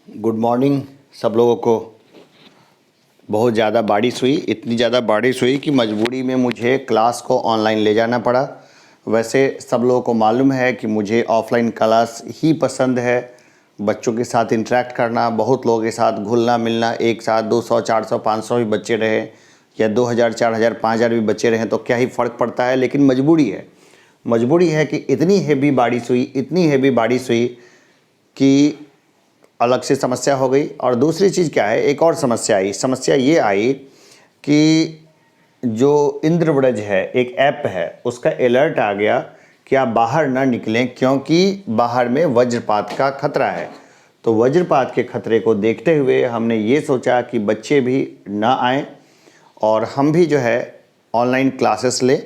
Good morning सब लोगों को। बहुत ज़्यादा बारिश हुई, इतनी ज़्यादा बारिश हुई कि मजबूरी में मुझे क्लास को ऑनलाइन ले जाना पड़ा। वैसे सब लोगों को मालूम है कि मुझे ऑफलाइन क्लास ही पसंद है, बच्चों के साथ इंटरेक्ट करना, बहुत लोगों के साथ घुलना मिलना। एक साथ 200 400 500 भी बच्चे रहे या 2000 4000 5000 भी बच्चे रहें तो क्या ही फ़र्क पड़ता है, लेकिन मजबूरी है कि इतनी हेवी बारिश हुई कि अलग से समस्या हो गई। और दूसरी चीज़ क्या है, एक और समस्या ये आई कि जो इंद्रव्रज है, एक ऐप है, उसका अलर्ट आ गया कि आप बाहर ना निकलें क्योंकि बाहर में वज्रपात का खतरा है। तो वज्रपात के खतरे को देखते हुए हमने ये सोचा कि बच्चे भी ना आएँ और हम भी जो है ऑनलाइन क्लासेस लें।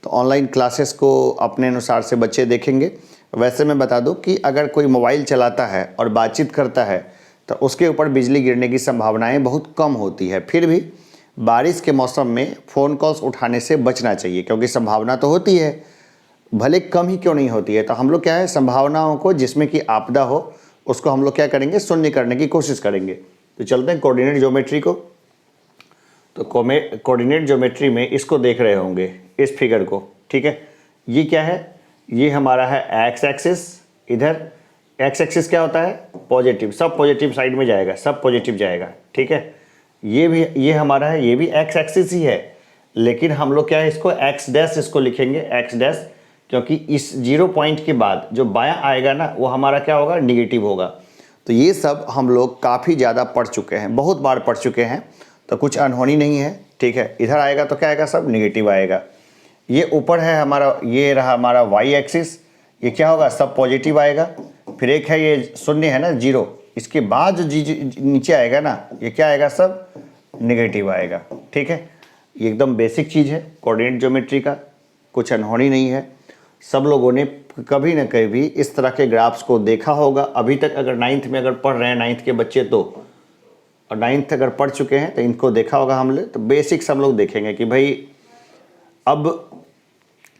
तो ऑनलाइन क्लासेस को अपने अनुसार से बच्चे देखेंगे। वैसे मैं बता दूं कि अगर कोई मोबाइल चलाता है और बातचीत करता है तो उसके ऊपर बिजली गिरने की संभावनाएं बहुत कम होती है। फिर भी बारिश के मौसम में फ़ोन कॉल्स उठाने से बचना चाहिए क्योंकि संभावना तो होती है, भले कम ही क्यों नहीं होती है। तो हम लोग क्या है, संभावनाओं को, जिसमें कि आपदा हो, उसको हम लोग क्या करेंगे, शून्य करने की कोशिश करेंगे। तो चलते हैं कोऑर्डिनेट ज्योमेट्री को। तो कोऑर्डिनेट ज्योमेट्री में इसको देख रहे होंगे, इस फिगर को, ठीक है। ये क्या है, ये हमारा है एक्स एक्सिस। इधर एक्स एक्सिस क्या होता है, पॉजिटिव, सब पॉजिटिव साइड में जाएगा, सब पॉजिटिव जाएगा, ठीक है। ये हमारा है, ये भी एक्स एक्सिस ही है, लेकिन हम लोग क्या है, इसको एक्स डैश इसको लिखेंगे, एक्स डैश, क्योंकि इस 0 पॉइंट के बाद जो बायां आएगा ना, वो हमारा क्या होगा, निगेटिव होगा। तो ये सब हम लोग काफ़ी ज़्यादा पढ़ चुके हैं, बहुत बार पढ़ चुके हैं, तो कुछ अनहोनी नहीं है, ठीक है। इधर आएगा तो क्या आएगा, सब निगेटिव आएगा। ये ऊपर है हमारा, ये रहा हमारा वाई एक्सिस, ये क्या होगा, सब पॉजिटिव आएगा। फिर एक है ये शून्य है ना, 0, इसके बाद जो नीचे आएगा ना, ये क्या आएगा, सब निगेटिव आएगा, ठीक है। ये एकदम बेसिक चीज़ है कोऑर्डिनेट ज्योमेट्री का, कुछ अनहोनी नहीं है। सब लोगों ने कभी ना कभी इस तरह के ग्राफ्स को देखा होगा अभी तक। अगर 9th में अगर पढ़ रहे हैं, 9th के बच्चे तो, और 9th अगर पढ़ चुके हैं तो इनको देखा होगा हम लोग। तो बेसिक्स हम लोग देखेंगे कि भाई अब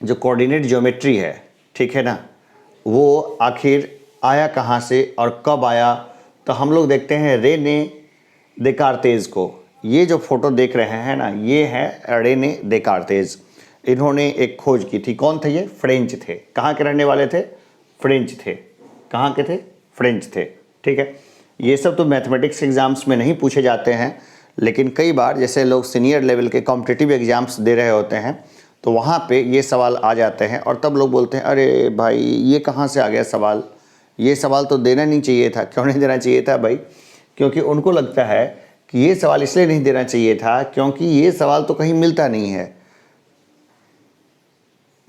जो कोऑर्डिनेट ज्योमेट्री है, ठीक है ना, वो आखिर आया कहाँ से और कब आया। तो हम लोग देखते हैं रेने देकार्तेज को। ये जो फोटो देख रहे हैं ना, ये है रेने देकार्तेज। इन्होंने एक खोज की थी। कौन थे ये, फ्रेंच थे। कहाँ के रहने वाले थे, फ्रेंच थे। कहाँ के थे, फ्रेंच थे, ठीक है। ये सब तो मैथमेटिक्स एग्जाम्स में नहीं पूछे जाते हैं, लेकिन कई बार जैसे लोग सीनियर लेवल के कॉम्पिटिटिव एग्जाम्स दे रहे होते हैं तो वहाँ पे ये सवाल आ जाते हैं और तब लोग बोलते हैं, अरे भाई ये कहाँ से आ गया सवाल, ये सवाल तो देना नहीं चाहिए था। क्यों नहीं देना चाहिए था भाई, क्योंकि उनको लगता है कि ये सवाल इसलिए नहीं देना चाहिए था क्योंकि ये सवाल तो कहीं मिलता नहीं है।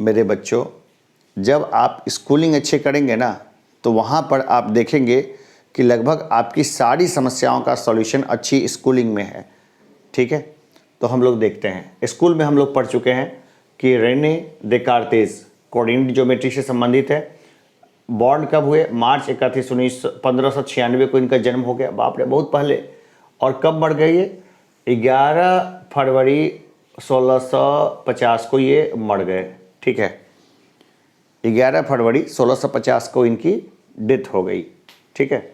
मेरे बच्चों, जब आप स्कूलिंग अच्छे करेंगे ना, तो वहाँ पर आप देखेंगे कि लगभग आपकी सारी समस्याओं का सॉल्यूशन अच्छी स्कूलिंग में है, ठीक है। तो हम लोग देखते हैं, स्कूल में हम लोग पढ़ चुके हैं कि रेने देकार्तेज कोऑर्डिनेट ज्योमेट्री से संबंधित है। बॉर्न कब हुए, मार्च 31 1596 को इनका जन्म हो गया। बाप रे, बहुत पहले। और कब मर गए ये, 11 फरवरी 1650 को ये मर गए, ठीक है। 11 फरवरी 1650 को इनकी डेथ हो गई, ठीक है।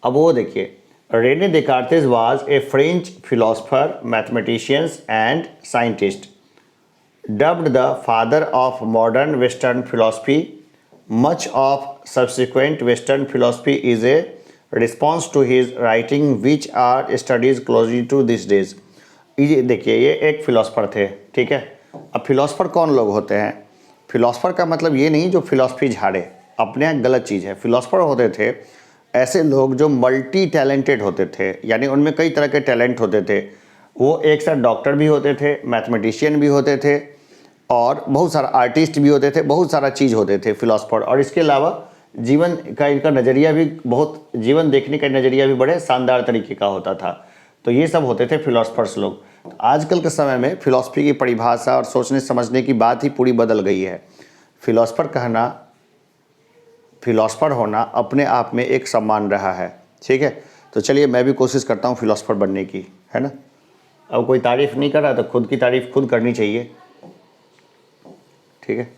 अब वो देखिए, René Descartes was a French philosopher, mathematicians and scientist, dubbed the father of modern Western philosophy. Much of subsequent Western philosophy is a response to his writing, which are studied closely to these days. ये देखिए, ये एक philosopher थे, ठीक है। अब philosopher कौन लोग होते हैं, फिलोसफर का मतलब ये नहीं जो फिलोसफी झाड़े, अपने यहाँ गलत चीज़ है। फिलोसफर होते थे ऐसे लोग जो मल्टी टैलेंटेड होते थे, यानी उनमें कई तरह के टैलेंट होते थे। वो एक साथ डॉक्टर भी होते थे, मैथमेटिशियन भी होते थे, और बहुत सारा आर्टिस्ट भी होते थे, बहुत सारा चीज़ होते थे फिलोसफर। और इसके अलावा जीवन का इनका नज़रिया भी बहुत, जीवन देखने का नज़रिया भी बड़े शानदार तरीके का होता था। तो ये सब होते थे फिलोसफर्स लोग। आजकल के समय में फिलोसफी की परिभाषा और सोचने समझने की बात ही पूरी बदल गई है। फिलोसफर कहना, फिलोसफर होना अपने आप में एक सम्मान रहा है, ठीक है। तो चलिए, मैं भी कोशिश करता हूँ फिलोसफर बनने की, है ना। अब कोई तारीफ़ नहीं कर रहा तो खुद की तारीफ़ खुद करनी चाहिए, ठीक है।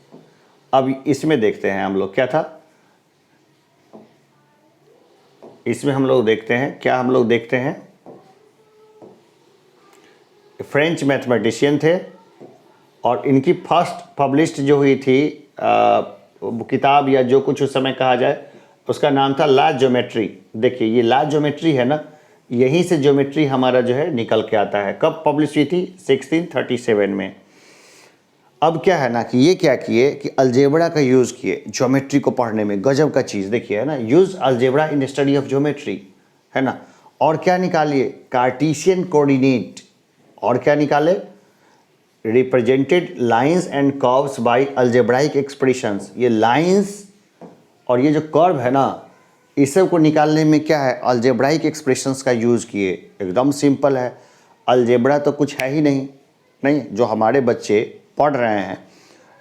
अब इसमें देखते हैं हम लोग क्या था। इसमें हम लोग देखते हैं क्या, हम लोग देखते हैं फ्रेंच मैथमेटिशियन थे और इनकी फर्स्ट पब्लिश्ड जो हुई थी किताब या जो कुछ उस समय कहा जाए उसका नाम था ला ज्योमेट्री। देखिए ये ला ज्योमेट्री है ना, यहीं से ज्योमेट्री हमारा जो है निकल के आता है। कब पब्लिश हुई थी? 1637 में। अब क्या है ना कि ये क्या किए कि अलजेब्रा का यूज़ किए ज्योमेट्री को पढ़ने में। गजब का चीज़ देखिए है ना, use algebra in study of geometry, है ना। और क्या निकालिए? Cartesian coordinate. और क्या निकाले? Represented lines and curves by algebraic expressions. ये लाइंस और ये जो कर्व है ना, इस सब को निकालने में क्या है, अलजेब्राइक एक्सप्रेशंस का यूज़ किए। एकदम सिंपल है, अलजेब्रा तो कुछ है ही नहीं। जो हमारे बच्चे पढ़ रहे हैं,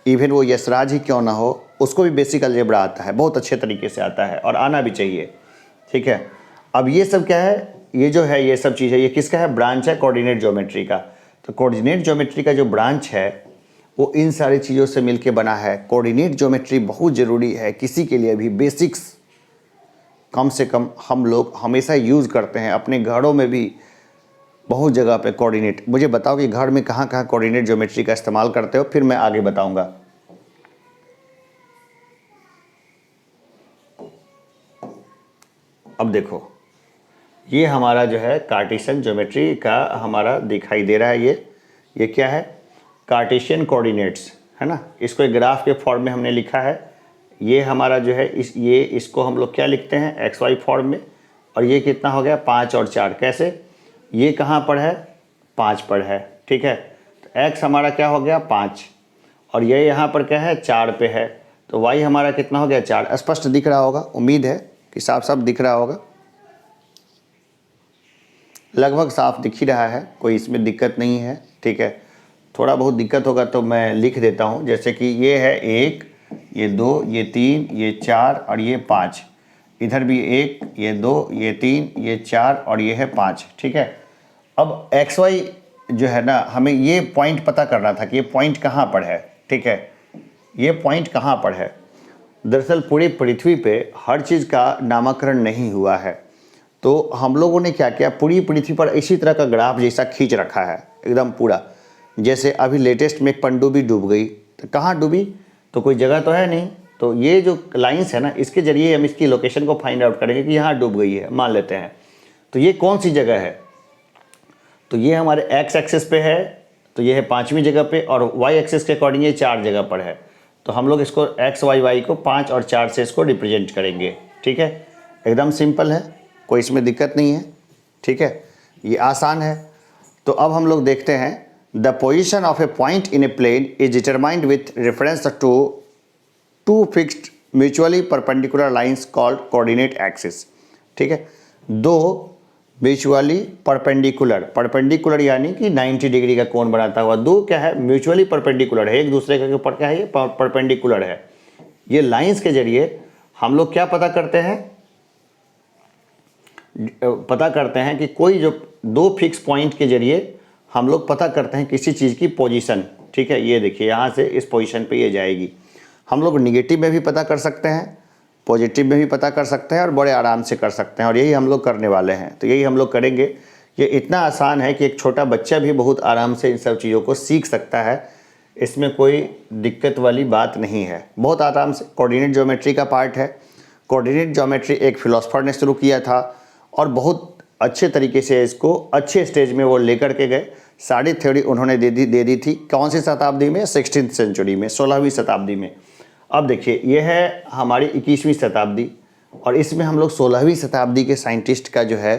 इवन वो यशराज ही क्यों ना हो, उसको भी बेसिक अलजेब्रा आता है, बहुत अच्छे तरीके से आता है और आना भी चाहिए, ठीक है। अब ये सब क्या है, ये जो है ये सब चीज़ है, ये किसका है? ब्रांच है कोऑर्डिनेट ज्योमेट्री का। तो कोऑर्डिनेट ज्योमेट्री का जो ब्रांच है वो इन सारी चीज़ों से मिलके बना है। कोऑर्डिनेट ज्योमेट्री बहुत ज़रूरी है किसी के लिए भी, बेसिक्स कम से कम हम लोग हमेशा यूज़ करते हैं अपने घरों में भी, बहुत जगह पे कोऑर्डिनेट। मुझे बताओ कि घर में कहाँ कहाँ कोऑर्डिनेट ज्योमेट्री का इस्तेमाल करते हो, फिर मैं आगे बताऊंगा। अब देखो ये हमारा जो है कार्टेशियन ज्योमेट्री का हमारा दिखाई दे रहा है। ये क्या है? कार्टेशियन कोऑर्डिनेट्स, है ना। इसको एक ग्राफ के फॉर्म में हमने लिखा है। ये हमारा जो है इसको हम लोग क्या लिखते हैं? एक्स वाई फॉर्म में। और ये कितना हो गया? 5 और 4। कैसे? ये कहाँ पर है? 5 पर है, ठीक है। तो एक्स हमारा क्या हो गया? 5, और ये यहाँ पर क्या है? 4 पे है। तो वाई हमारा कितना हो गया? 4। स्पष्ट दिख रहा होगा, उम्मीद है कि साफ साफ दिख रहा होगा, लगभग साफ दिख ही रहा है, कोई इसमें दिक्कत नहीं है, ठीक है। थोड़ा बहुत दिक्कत होगा तो मैं लिख देता हूँ, जैसे कि ये है 1, ये 2, ये 3, ये 4 और ये 5। इधर भी 1, ये 2, ये 3, ये 4 और ये है 5, ठीक है। अब एक्स वाई जो है ना, हमें ये पॉइंट पता करना था कि ये पॉइंट कहाँ पर है, ठीक है। ये पॉइंट कहाँ पर है? दरअसल पूरी पृथ्वी पे हर चीज़ का नामकरण नहीं हुआ है, तो हम लोगों ने क्या किया, पूरी पृथ्वी पर इसी तरह का ग्राफ जैसा खींच रखा है एकदम पूरा। जैसे अभी लेटेस्ट में एक पनडुब्बी डूब गई, तो कहाँ डूबी? तो कोई जगह तो है नहीं, तो ये जो लाइंस है ना, इसके जरिए हम इसकी लोकेशन को फाइंड आउट करेंगे कि यहाँ डूब गई है, मान लेते हैं। तो ये कौन सी जगह है? तो ये हमारे एक्स एक्सिस पे है, तो ये है 5वीं जगह पे, और वाई एक्सिस के अकॉर्डिंग ये 4 जगह पर है। तो हम लोग इसको एक्स वाई वाई को 5 और 4 से इसको रिप्रेजेंट करेंगे, ठीक है। एकदम सिंपल है, कोई इसमें दिक्कत नहीं है, ठीक है, ये आसान है। तो अब हम लोग देखते हैं, the position of a point in a plane is determined with reference to two fixed mutually perpendicular lines called coordinate axis, ठीक है। दो म्यूचुअली परपेंडिकुलर यानी कि 90 डिग्री का कोण बनाता हुआ, दो क्या है? म्यूचुअली परपेंडिकुलर है, एक दूसरे के ऊपर क्या है? ये परपेंडिकुलर है। ये लाइंस के जरिए हम लोग क्या पता करते हैं कि कोई जो दो फिक्स पॉइंट के जरिए हम लोग पता करते हैं किसी चीज़ की पोजीशन, ठीक है। ये देखिए यहाँ से इस पोजीशन पे ये जाएगी। हम लोग निगेटिव में भी पता कर सकते हैं, पॉजिटिव में भी पता कर सकते हैं और बड़े आराम से कर सकते हैं, और यही हम लोग करने वाले हैं। तो यही हम लोग करेंगे। ये इतना आसान है कि एक छोटा बच्चा भी बहुत आराम से इन सब चीज़ों को सीख सकता है, इसमें कोई दिक्कत वाली बात नहीं है, बहुत आराम से। कोऑर्डिनेट ज्योमेट्री का पार्ट है। कोऑर्डिनेट ज्योमेट्री एक फिलोसफर ने शुरू किया था और बहुत अच्छे तरीके से इसको अच्छे स्टेज में वो लेकर के गए। सारी थ्योरी उन्होंने दे दी थी। कौन सी शताब्दी में? 16वीं सेंचुरी में, 16वीं शताब्दी में। अब देखिए ये है हमारी 21वीं शताब्दी, और इसमें हम लोग 16वीं शताब्दी के साइंटिस्ट का जो है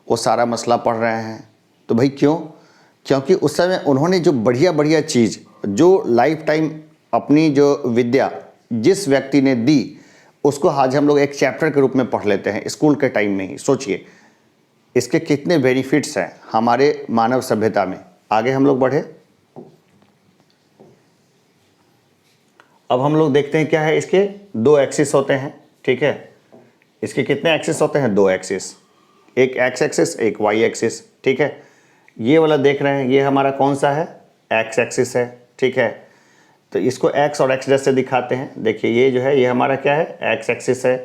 वो सारा मसला पढ़ रहे हैं। तो भाई क्यों? क्योंकि उस समय उन्होंने जो बढ़िया चीज़, जो लाइफ टाइम अपनी जो विद्या जिस व्यक्ति ने दी, उसको आज हम लोग एक चैप्टर के रूप में पढ़ लेते हैं स्कूल के टाइम में ही। सोचिए इसके कितने बेनिफिट्स हैं हमारे मानव सभ्यता में। आगे हम लोग बढ़े, अब हम लोग देखते हैं क्या है। इसके 2 एक्सिस होते हैं, ठीक है। इसके कितने एक्सिस होते हैं? 2 एक्सिस, एक एक्स एक्सिस, एक वाई एक्सिस, ठीक है। ये वाला देख रहे हैं, ये हमारा कौन सा है? एक्स एक्सिस है, ठीक है। तो इसको एक्स और एक्स डैश से दिखाते हैं। देखिए ये जो है ये हमारा क्या है? एक्स एक्सिस है,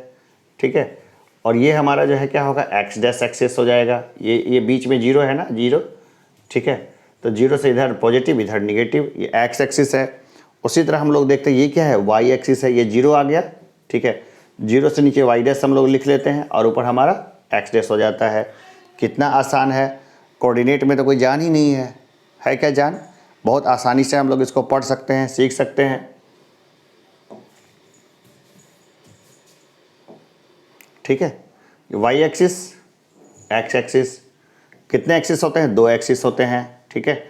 ठीक है। और ये हमारा जो है क्या होगा, एक्स डैश एक्सिस हो जाएगा। ये बीच में जीरो है ना, जीरो, ठीक है। तो जीरो से इधर पॉजिटिव इधर निगेटिव, ये एक्स एक्सिस है। उसी तरह हम लोग देखते हैं ये क्या है, वाई एक्सिस है, ये जीरो आ गया, ठीक है। जीरो से नीचे वाई डैश हम लोग लिख लेते हैं और ऊपर हमारा एक्स डैश हो जाता है। कितना आसान है, कोऑर्डिनेट में तो कोई जान ही नहीं है क्या जान? बहुत आसानी से हम लोग इसको पढ़ सकते हैं, सीख सकते हैं, ठीक है। वाई एक्सिस, एक्स एक्सिस, कितने एक्सिस होते हैं, दो एक्सिस होते हैं, ठीक है।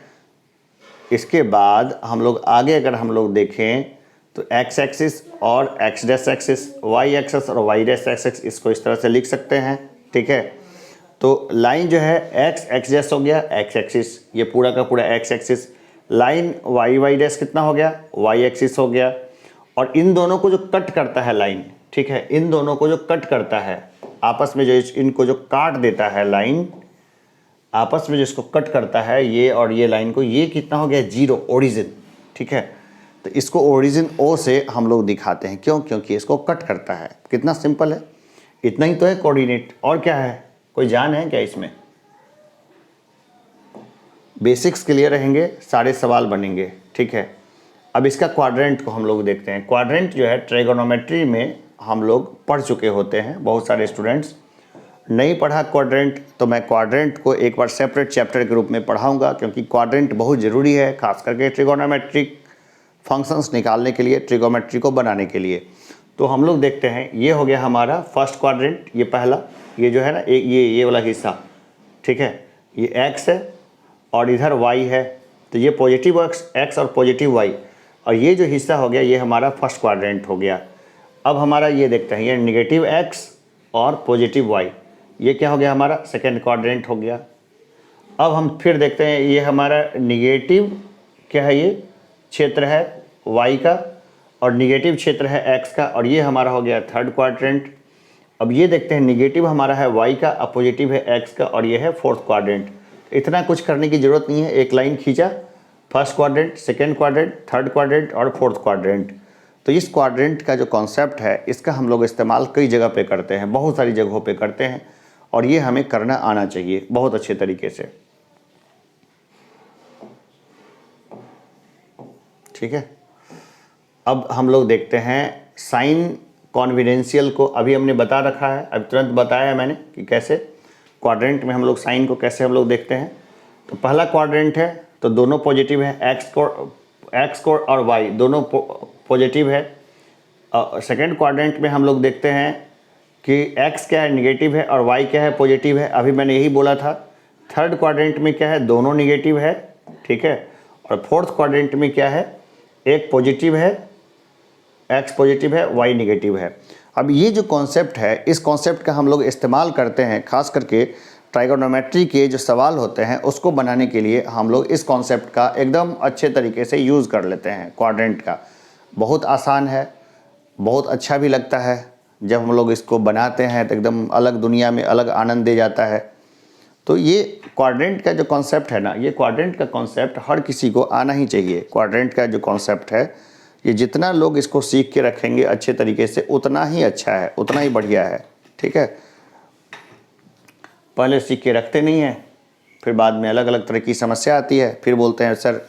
इसके बाद हम लोग आगे अगर हम लोग देखें तो एक्स एक्सिस और x dash axis, y axis और वाई डैश एक्सिस, इसको इस तरह से लिख सकते हैं, ठीक है। तो लाइन जो है एक्स डैश हो गया, एक्स एक्सिस, ये पूरा का पूरा x axis. Line y dash कितना हो गया, वाई एक्सिस हो गया। और इन दोनों को जो कट करता है लाइन, ठीक है, इन दोनों को जो कट करता है आपस में, जो इनको जो काट देता है लाइन, आपस में जो इसको कट करता है ये और ये लाइन को, ये कितना हो गया, जीरो, ओरिजिन, ठीक है। तो इसको ओरिजिन ओ से हम लोग दिखाते हैं, क्यों? क्योंकि इसको कट करता है। कितना सिंपल है, इतना ही तो है कोऑर्डिनेट, और क्या है, कोई जान है क्या इसमें? बेसिक्स क्लियर रहेंगे, सारे सवाल बनेंगे, ठीक है। अब इसका क्वाड्रेंट को हम लोग देखते हैं। क्वाड्रेंट जो है ट्रिगोनोमेट्री में हम लोग पढ़ चुके होते हैं, बहुत सारे स्टूडेंट्स नहीं पढ़ा क्वाड्रेंट, तो मैं क्वाड्रेंट को एक बार सेपरेट चैप्टर के रूप में पढ़ाऊंगा, क्योंकि क्वाड्रेंट बहुत ज़रूरी है, खास करके ट्रिगोनोमेट्रिक फंक्शंस निकालने के लिए, ट्रिगोनोमेट्री को बनाने के लिए। तो हम लोग देखते हैं, ये हो गया हमारा फर्स्ट क्वाड्रेंट, ये पहला, ये जो है ना ये वाला हिस्सा, ठीक है, ये एक्स है और इधर वाई है, तो ये पॉजिटिव एक्स और पॉजिटिव वाई, और ये जो हिस्सा हो गया ये हमारा फर्स्ट क्वाड्रेंट हो गया। अब हमारा ये देखते हैं, ये निगेटिव एक्स और पॉजिटिव वाई, ये क्या हो गया, हमारा सेकेंड क्वाड्रेंट हो गया। अब हम फिर देखते हैं, ये हमारा निगेटिव क्या है, ये क्षेत्र है वाई का, और निगेटिव क्षेत्र है एक्स का, और ये हमारा हो गया थर्ड क्वाड्रेंट। अब ये देखते हैं, निगेटिव हमारा है वाई का, और पॉजिटिव है एक्स का, और ये है फोर्थ क्वाड्रेंट। इतना कुछ करने की ज़रूरत नहीं है, एक लाइन खींचा, first quadrant, second quadrant, third quadrant और फोर्थ क्वाड्रेंट। तो इस क्वाड्रेंट का जो कॉन्सेप्ट है, इसका हम लोग इस्तेमाल कई जगह पे करते हैं, बहुत सारी जगहों पे करते हैं, और ये हमें करना आना चाहिए बहुत अच्छे तरीके से, ठीक है। अब हम लोग देखते हैं साइन कॉन्फिडेंशियल को, अभी हमने बता रखा है, अभी तुरंत बताया है मैंने कि कैसे क्वाड्रेंट में हम लोग साइन को कैसे हम लोग देखते हैं। तो पहला क्वाड्रेंट है तो दोनों पॉजिटिव है, एक्स को और वाई दोनों पॉजिटिव है। सेकेंड क्वाड्रेंट में हम लोग देखते हैं कि एक्स क्या है, निगेटिव है, और वाई क्या है, पॉजिटिव है, अभी मैंने यही बोला था। थर्ड क्वाड्रेंट में क्या है, दोनों निगेटिव है, ठीक है। और फोर्थ क्वाड्रेंट में क्या है, एक पॉजिटिव है, एक्स पॉजिटिव है, वाई निगेटिव है। अब ये जो कॉन्सेप्ट है, इस कॉन्सेप्ट का हम लोग इस्तेमाल करते हैं, खास करके ट्राइगोनोमेट्री के जो सवाल होते हैं उसको बनाने के लिए हम लोग इस कॉन्सेप्ट का एकदम अच्छे तरीके से यूज़ कर लेते हैं। क्वाड्रेंट का बहुत आसान है, बहुत अच्छा भी लगता है, जब हम लोग इसको बनाते हैं तो एकदम अलग दुनिया में अलग आनंद दे जाता है। तो ये क्वाड्रेंट का जो कॉन्सेप्ट है ना, ये क्वाड्रेंट का कॉन्सेप्ट हर किसी को आना ही चाहिए। क्वाड्रेंट का जो कॉन्सेप्ट है, ये जितना लोग इसको सीख के रखेंगे अच्छे तरीके से, उतना ही अच्छा है, उतना ही बढ़िया है, ठीक है। पहले सीख के रखते नहीं हैं, फिर बाद में अलग अलग तरह की समस्या आती है, फिर बोलते हैं सर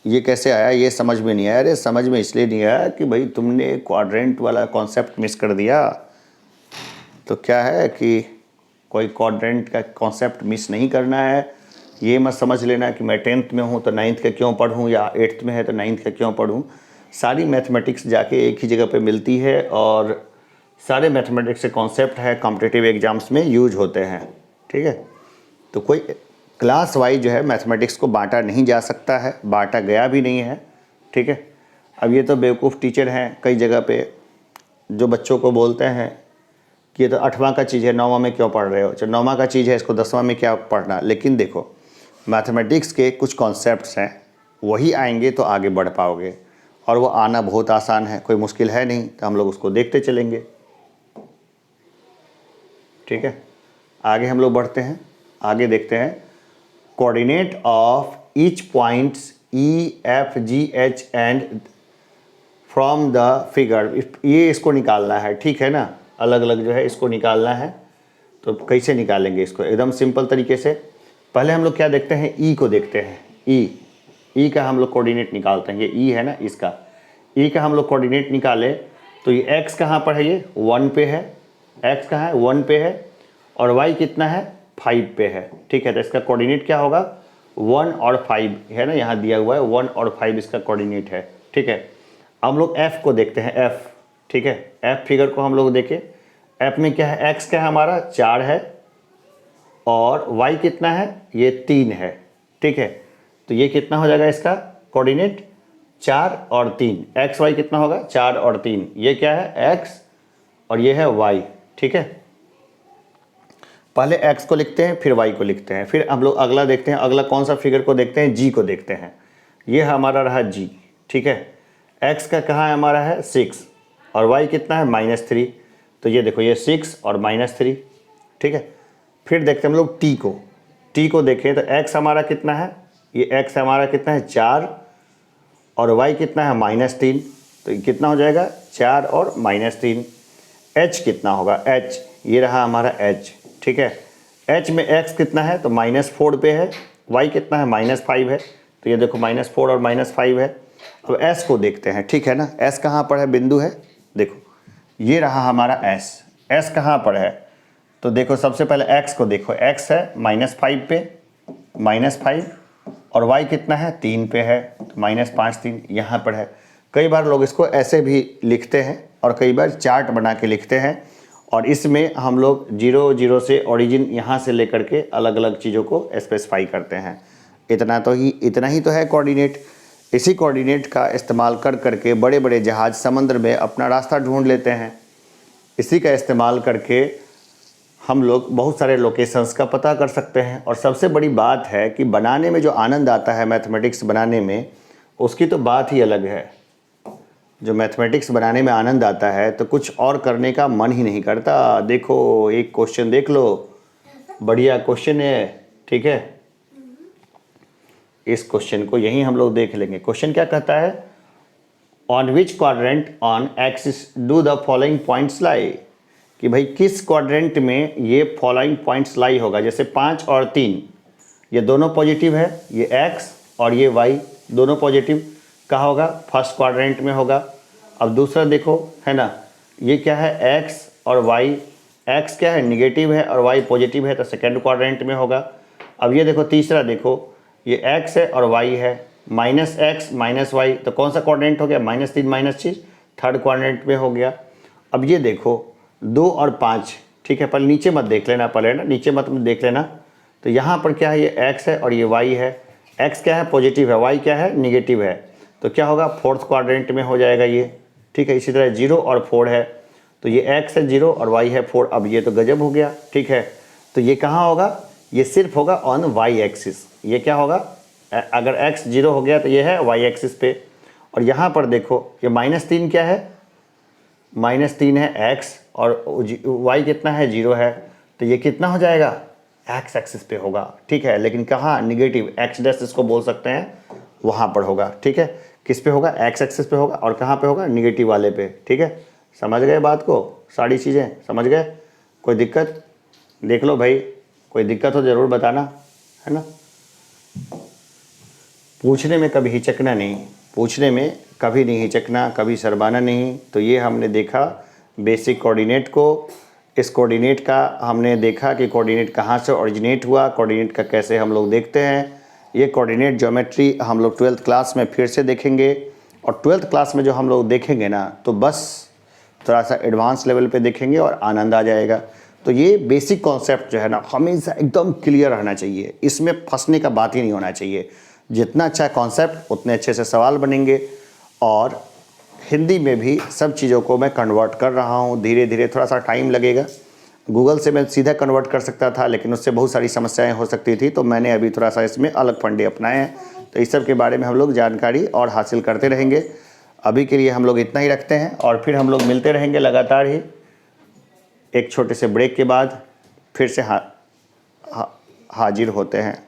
ये कैसे आया, ये समझ में नहीं आया। अरे समझ में इसलिए नहीं आया कि भाई तुमने क्वाड्रेंट वाला कॉन्सेप्ट मिस कर दिया। तो क्या है कि कोई क्वाड्रेंट का कॉन्सेप्ट मिस नहीं करना है। ये मत समझ लेना कि मैं 10th में हूँ तो 9th का क्यों पढ़ूँ, या 8th में है तो 9th का क्यों पढ़ूँ। सारी मैथमेटिक्स जाके एक ही जगह पे मिलती है, और सारे मैथमेटिक्स के कॉन्सेप्ट है कॉम्पिटिटिव एग्जाम्स में यूज होते हैं, ठीक है। तो कोई क्लास वाइज जो है मैथमेटिक्स को बांटा नहीं जा सकता है, बांटा गया भी नहीं है, ठीक है। अब ये तो बेवकूफ़ टीचर हैं कई जगह पे, जो बच्चों को बोलते हैं कि ये तो 8वां का चीज़ है, 9वां में क्यों पढ़ रहे हो, चलो 9वां का चीज़ है, इसको 10वां में क्या पढ़ना। लेकिन देखो, मैथमेटिक्स के कुछ कॉन्सेप्ट्स हैं, वही आएंगे तो आगे बढ़ पाओगे, और वो आना बहुत आसान है, कोई मुश्किल है नहीं। तो हम लोग उसको देखते चलेंगे, ठीक है। आगे हम लोग बढ़ते हैं, आगे देखते हैं coordinate of each points E, F, G, H and from the figure, ये इसको निकालना है, ठीक है ना। अलग अलग जो है इसको निकालना है। तो कैसे निकालेंगे इसको? एकदम सिंपल तरीके से पहले हम लोग क्या देखते हैं, ई को देखते हैं। ई का हम लोग कोऑर्डिनेट निकालते हैं। ये ई है ना, इसका ई का हम लोग कोऑर्डिनेट निकाले तो ये एक्स कहाँ पर है, ये 1 पे है, एक्स कहाँ है 1 पे है, और वाई कितना है 5 पे है। ठीक है, तो इसका कोऑर्डिनेट क्या होगा 1 और 5 है ना, यहाँ दिया हुआ है 1 और 5 इसका कोऑर्डिनेट है। ठीक है, हम लोग एफ को देखते हैं, एफ। ठीक है, एफ फिगर को हम लोग देखें, एफ में क्या है, एक्स क्या है हमारा 4 है, और वाई कितना है ये 3 है। ठीक है, तो ये कितना हो जाएगा इसका कोऑर्डिनेट 4 और 3, एक्स वाई कितना होगा 4 और 3, ये क्या है एक्स और ये है वाई। ठीक है, पहले एक्स को लिखते हैं फिर वाई को लिखते हैं, फिर हम लोग अगला देखते हैं, अगला कौन सा फिगर को देखते हैं, जी को देखते हैं। ये हमारा रहा जी। ठीक है, एक्स का कहाँ है हमारा है 6 और वाई कितना है -3, तो ये देखो ये 6 और -3। ठीक है, फिर देखते हैं हम लोग टी को देखें तो एक्स हमारा कितना है, ये एक्स हमारा कितना है 4 और वाई कितना है -3, तो ये कितना हो जाएगा 4 और -3। एच कितना होगा, एच ये रहा हमारा एच। ठीक है, एच में एक्स कितना है तो -4 पे है, वाई कितना है -5 है, तो ये देखो -4 और -5 है। अब एस को देखते हैं। ठीक है ना, एस कहाँ पर है, बिंदु है, देखो ये रहा हमारा एस। एस कहाँ पर है तो देखो सबसे पहले एक्स को देखो, एक्स है -5 पे, -5, और वाई कितना है 3 पे है, तो -5 3 यहाँ पर है। कई बार लोग इसको ऐसे भी लिखते हैं और कई बार चार्ट बना के लिखते हैं, और इसमें हम लोग 0 0 से ओरिजिन यहाँ से लेकर के अलग अलग चीज़ों को स्पेसिफाई करते हैं। इतना ही तो है कोऑर्डिनेट। इसी कोऑर्डिनेट का इस्तेमाल कर करके बड़े बड़े जहाज़ समुद्र में अपना रास्ता ढूंढ लेते हैं। इसी का इस्तेमाल करके हम लोग बहुत सारे लोकेशंस का पता कर सकते हैं। और सबसे बड़ी बात है कि बनाने में जो आनंद आता है मैथमेटिक्स बनाने में, उसकी तो बात ही अलग है। जो मैथमेटिक्स बनाने में आनंद आता है तो कुछ और करने का मन ही नहीं करता। देखो एक क्वेश्चन देख लो, बढ़िया क्वेश्चन है। ठीक है, इस क्वेश्चन को यहीं हम लोग देख लेंगे। क्वेश्चन क्या कहता है, on which quadrant on axis do the following points लाई, कि भाई किस क्वाड्रेंट में ये फॉलोइंग पॉइंट्स लाई होगा। जैसे 5 और 3 ये दोनों पॉजिटिव है, ये एक्स और ये वाई दोनों पॉजिटिव, कहाँ होगा फर्स्ट क्वाड्रेंट में होगा। अब दूसरा देखो है ना, ये क्या है एक्स और वाई, एक्स क्या है निगेटिव है और वाई पॉजिटिव है, तो सेकेंड क्वाड्रेंट में होगा। अब ये देखो तीसरा, देखो ये एक्स है और वाई है, -x -y, तो कौन सा क्वाड्रेंट हो गया -3 -6, थर्ड क्वाड्रेंट में हो गया। अब ये देखो 2 और 5, ठीक है, पहले नीचे मत देख लेना, पहले ना नीचे मत देख लेना। तो यहाँ पर क्या है, ये x है और ये y है, x क्या है पॉजिटिव है, y क्या है निगेटिव है, तो क्या होगा फोर्थ क्वाड्रेंट में हो जाएगा ये। ठीक है, इसी तरह 0 और 4 है, तो ये x है 0 और y है 4। अब ये तो गजब हो गया। ठीक है, तो ये कहाँ होगा, ये सिर्फ होगा ऑन वाई एक्सिस। ये क्या होगा, अगर x 0 हो गया तो ये है वाई एक्सिस पे। और यहाँ पर देखो ये -3 क्या है, -3 है x और y कितना है 0 है, तो ये कितना हो जाएगा x एक्सिस पे होगा। ठीक है, लेकिन कहाँ निगेटिव x डैश इसको बोल सकते हैं, वहाँ पर होगा। ठीक है, किस पे होगा x एक्सिस पे होगा, और कहाँ पे होगा निगेटिव वाले पे। ठीक है, समझ गए बात को, सारी चीज़ें समझ गए। कोई दिक्कत देख लो भाई, कोई दिक्कत हो ज़रूर बताना, है ना। पूछने में कभी हिचकना नहीं, पूछने में कभी नहीं हिचकना, कभी शर्माना नहीं। तो ये हमने देखा बेसिक कोऑर्डिनेट को। इस कोऑर्डिनेट का हमने देखा कि कोऑर्डिनेट कहाँ से ओरिजिनेट हुआ, कोऑर्डिनेट का कैसे हम लोग देखते हैं। ये कोऑर्डिनेट ज्योमेट्री हम लोग 12th क्लास में फिर से देखेंगे, और 12th क्लास में जो हम लोग देखेंगे ना, तो बस थोड़ा सा एडवांस लेवल पे देखेंगे और आनंद आ जाएगा। तो ये बेसिक कॉन्सेप्ट जो है ना, हमेशा एकदम क्लियर रहना चाहिए, इसमें फंसने का बात ही नहीं होना चाहिए। जितना अच्छा कॉन्सेप्ट उतने अच्छे से सवाल बनेंगे। और हिंदी में भी सब चीज़ों को मैं कन्वर्ट कर रहा हूँ धीरे धीरे, थोड़ा सा टाइम लगेगा। गूगल से मैं सीधा कन्वर्ट कर सकता था, लेकिन उससे बहुत सारी समस्याएं हो सकती थी, तो मैंने अभी थोड़ा सा इसमें अलग फंडे अपनाए हैं। तो इस सब के बारे में हम लोग जानकारी और हासिल करते रहेंगे। अभी के लिए हम लोग इतना ही रखते हैं, और फिर हम लोग मिलते रहेंगे लगातार ही। एक छोटे से ब्रेक के बाद फिर से हाजिर होते हैं।